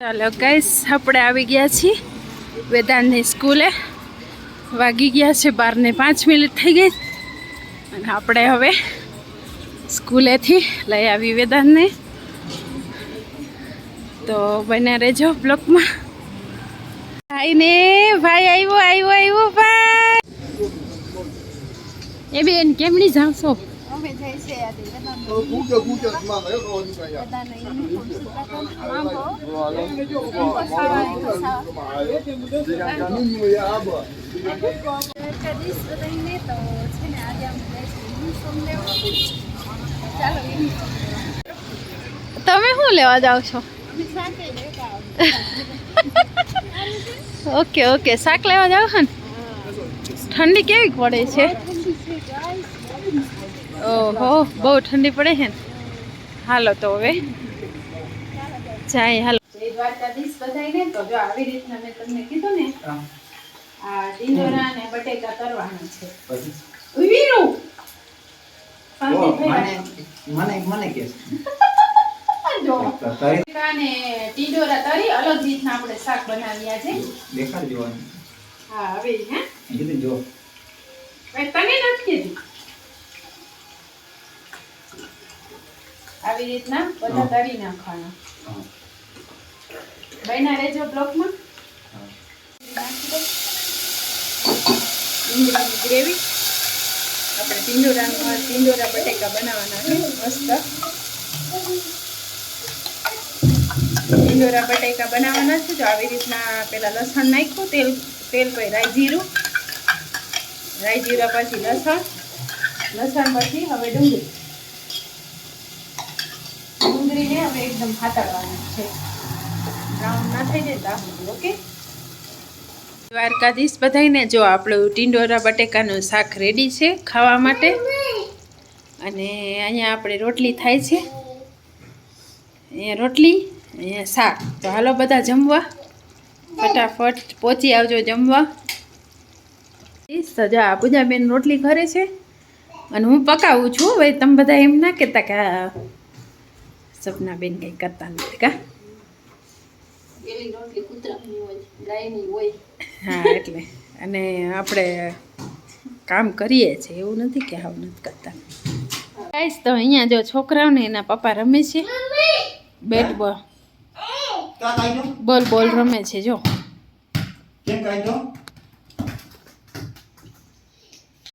ચાલો ગાઈસ, આપણે આવી ગયા છીએ વેદાંતની સ્કૂલે. વાગી ગયા છે 12:05 થઈ ગઈ અને આપણે હવે સ્કૂલેથી લઈ આવી વેદાંતને. તો બને રહેજો બ્લોકમાં. ભાઈ ને ભાઈ આવ્યો ભાઈ. એ બેન કેમની જાવ છો? અમે જઈ છે આજે તમે શું લેવા જાવ છો? ઓકે ઓકે, શાક લેવા જાવ છો ને? ઠંડી કેવી પડે છે? ઓહો, બહુ ઠંડી પડે છે ને. હાલો તો હવે જાય. હાલો, જય દ્વારકાધીશ બધાયને. તો જો આવી રીતના મેં તમને કીધું ને, આ ડીંડોરા અને બટેકા તરવાના છે. ઉવીરું મને કે જો બટેકા ને ડીંડોરા તરી અલગ રીતના આપણે શાક બનાવ્યા છે. દેખાડજો. હા, હવે હે કીધું જો તને નથી કીધું. આવી રીતના બધા તળી નાખવાના. બન્યા રહેજો બ્લોકમાં. ડુંગળીની ગ્રેવી આપણે ટીંડોરા બટેકા બનાવવાના છે. મસ્ત ટીંડોરા બટેકા બનાવવાના છે. જો આવી રીતના પેલા લસણ નાખ્યું, તેલ પછી રાઈ જીરું પછી લસણ પછી હવે ડુંગળીને હવે એકદમ ખાતરવાના છે. બ્રાઉન ના થઈ જાય દાખલ. ઓકે, દ્વારકાધીશ બધાયને. જો આપણું ટીંડોરા બટેકાનું શાક રેડી છે ખાવા માટે. અને અહીંયા આપણે રોટલી થાય છે. અહીંયા રોટલી, અહીંયા શાક. તો હાલો બધા જમવા, ફટાફટ પહોંચી આવજો જમવા. તો આ પૂજાબેન રોટલી કરે છે અને હું પકાવું છું. હવે તમે બધા એમ ના કહેતા કે સપનાબેન કંઈ કરતા નથી કા? હા, એટલે અને આપણે કામ કરીએ છીએ, એવું નથી કે આવું નથી કરતા. ગાઈસ, તો અહીંયા જો છોકરાઓને એના પપ્પા રમે છે બેટ બોલ રમે છે. જો